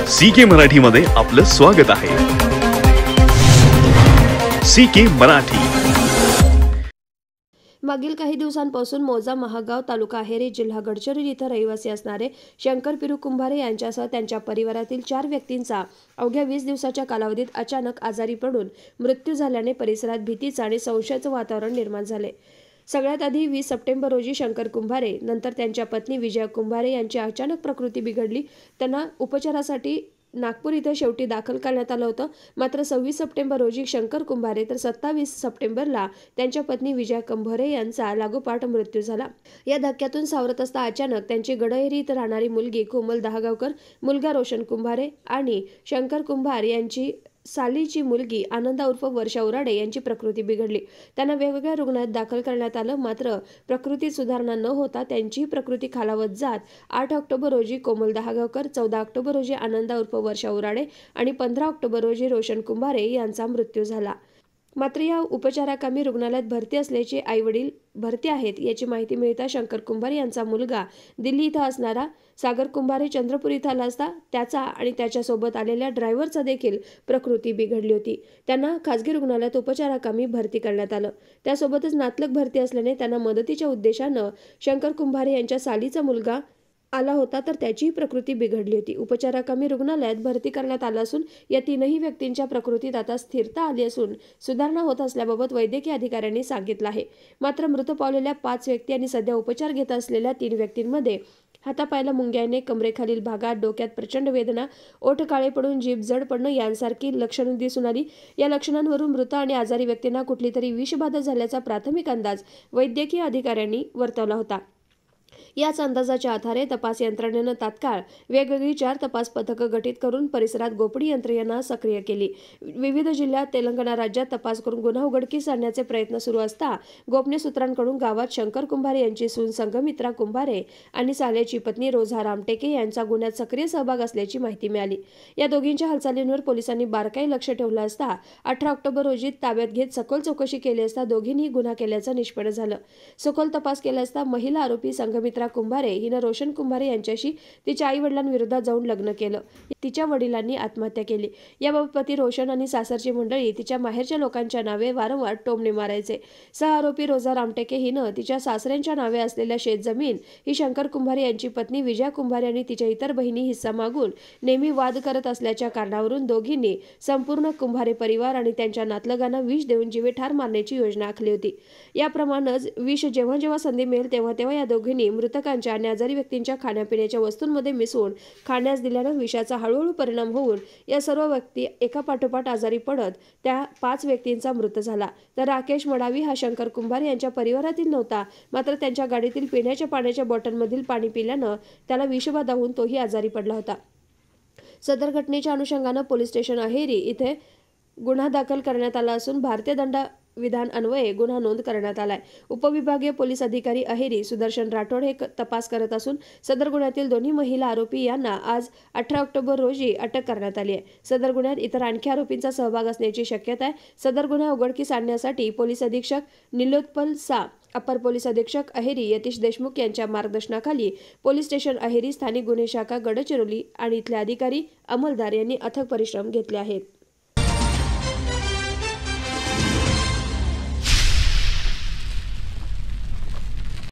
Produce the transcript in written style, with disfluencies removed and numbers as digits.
CK मराठीमध्ये आपलं स्वागत आहे। CK मराठी। मागील काही दिवसांपासून मौजा महागाव तालुका अहेरी जिल्हा गडचिरोली इथं रहिवासी असणारे शंकर पिरू कुंभारे यांच्यासह त्यांच्या परिवारातील 4 व्यक्तींचा अवघ्या 20 दिवसाच्या कालावधीत अचानक आजारी पडून मृत्यू झाल्याने परिसरात भीतीचे आणि संशयाचे वातावरण निर्माण झाले। सगळ्यात आधी 20 सप्टेंबर रोजी शंकर कुंभारे नंतर त्यांच्या पत्नी विजया कुंभारे यांची अचानक प्रकृती बिघडली। त्यांना उपचारासाठी नागपूर इथे शेवटी दाखल करण्यात आलं होतं। मात्र 26 सप्टेंबर रोजी शंकर कुंभारे तर 27 सप्टेंबरला त्यांच्या पत्नी विजया कुंभारे यांचा लागोपाठ मृत्यू झाला। या धक्क्यातून सावरत असता अचानक त्यांची गडअहेरी इथं राहणारी मुलगी कोमल दहागावकर, मुलगा रोशन कुंभारे आणि शंकर कुंभार यांची सालीची मुलगी आनंदा उर्फ वर्षा उराडे यांची प्रकृती बिघडली। त्यांना वेगवेगळ्या रुग्णालयात दाखल करण्यात आलं। मात्र प्रकृतीत सुधारणा न होता त्यांची प्रकृती खालावत जात 8 ऑक्टोबर रोजी कोमल दहागावकर, 14 ऑक्टोबर रोजी आनंदा उर्फ वर्षा उराडे आणि 15 ऑक्टोबर रोजी रोशन कुंभारे यांचा मृत्यू झाला। मात्र या उपचाराकामी रुग्णालयात भरती असल्याचे आईवडील भरती आहेत याची माहिती मिळता शंकर कुंभारे यांचा मुलगा दिल्ली इथं असणारा सागर कुंभारे चंद्रपूर इथं आला असता त्याचा आणि त्याच्यासोबत आलेल्या ड्रायव्हरचा देखील प्रकृती बिघडली होती। त्यांना खासगी रुग्णालयात उपचाराकामी भरती करण्यात आलं। त्यासोबतच नातलग भरती असल्याने त्यांना मदतीच्या उद्देशानं शंकर कुंभारे यांच्या सालीचा मुलगा आला होता तर त्याची प्रकृती बिघडली होती। उपचाराकामी रुग्णालयात भरती करण्यात आलं असून या 3ही व्यक्तींच्या प्रकृतीत आता स्थिरता आली असून सुधारणा होत असल्याबाबत वैद्यकीय अधिकाऱ्यांनी सांगितलं आहे। मात्र मृत पावलेल्या 5 व्यक्ती आणि सध्या उपचार घेत असलेल्या 3 व्यक्तींमध्ये हातापायाला मुंग्या येणे, कमरेखालील भागात, डोक्यात प्रचंड वेदना, ओठ काळे पडून जीभ जड पडणं यांसारखी लक्षणे दिसून आली। या लक्षणांवरून मृत आणि आजारी व्यक्तींना कुठलीतरी विषबाधा झाल्याचा प्राथमिक अंदाज वैद्यकीय अधिकाऱ्यांनी वर्तवला होता। याच अंदाजाच्या आधारे तपास यंत्रणेनं तात्काळ वेगवेगळी 4 तपास पथकं गठीत करून परिसरात गोपनीय यंत्रणा सक्रिय केली। विविध जिल्ह्यात तेलंगणा राज्यात तपास करून गुन्हा उघडकीस आणण्याचे प्रयत्न सुरू असता गोपनीय सूत्रांकडून गावात शंकर कुंभारे यांची सून संघमित्रा कुंभारे आणि साल्याची पत्नी रोझा रामटेके यांचा गुन्ह्यात सक्रिय सहभाग असल्याची माहिती मिळाली। या दोघींच्या हालचालींवर पोलिसांनी बारकाई लक्ष ठेवलं असता 18 ऑक्टोबर रोजी ताब्यात घेत सखोल चौकशी केली असता दोघींनी गुन्हा केल्याचं निष्पन्न झालं। सखोल तपास केला असता महिला आरोपी संघमित्रा कुंभारे हिनं रोशन कुंभारे यांच्याशी तिच्या आई वडिलांविरोधात जाऊन लग्न केलं। तिच्या वडिलांनी आत्महत्या केली। याबाबत पती रोशन आणि सासरची मंडळी तिच्या माहेरच्या लोकांच्या नावे वारंवार टोमणे मारायचे। सहआरोपी रोझा रामटेके हिनं तिच्या सासऱ्यांच्या नावे असलेल्या शेतजमीन ही शंकर कुंभारे यांची पत्नी विजया कुंभारे आणि तिच्या इतर बहिणी हिस्सा मागून नेहमी वाद करत असल्याच्या कारणावरून दोघींनी संपूर्ण कुंभारे परिवार आणि त्यांच्या नातलगांना विष देऊन जीवे ठार मारण्याची योजना आखली होती। याप्रमाणेच विष जेव्हा जेव्हा संधी मिळेल तेव्हा तेव्हा या दोघींनी मृतकांच्या आणि आजारी व्यक्तींच्या खाण्यापिण्याच्या वस्तूंमध्ये मिसळून खाण्यास दिल्यानं विषाचा हळूहळू परिणाम होऊन या सर्व व्यक्ती एकापाठोपाठ आजारी पडत त्या 5 व्यक्तींचा मृत्यू झाला। तर राकेश मडावी हा शंकर कुंभारे यांच्या परिवारातील नव्हता। मात्र त्यांच्या गाडीतील पिण्याच्या पाण्याच्या बॉटलमधील पाणी पिल्यानं त्याला विषबाधा होऊन तोही आजारी पडला होता। सदर घटनेच्या अनुषंगानं पोलीस स्टेशन अहेरी इथे गुन्हा दाखल करण्यात आला असून भारतीय दंड विधान अन्वये गुन्हा नोंद करण्यात आलाय। उपविभागीय पोलीस अधिकारी अहेरी सुदर्शन राठोड हे तपास करत असून सदर गुन्ह्यातील दोन्ही महिला आरोपी यांना आज 18 ऑक्टोबर रोजी अटक करण्यात आली आहे। सदर गुन्ह्यात इतर आणखी आरोपींचा सहभाग असण्याची शक्यता आहे। सदर गुन्हा उघडकीस आणण्यासाठी पोलीस अधीक्षक निलोत्पल सा, अपर पोलीस अधीक्षक अहेरी यतीश देशमुख यांच्या मार्गदर्शनाखाली पोलीस स्टेशन अहेरी, स्थानिक गुन्हे शाखा गडचिरोली आणि इथले अधिकारी अंमलदार यांनी अथक परिश्रम घेतले आहेत।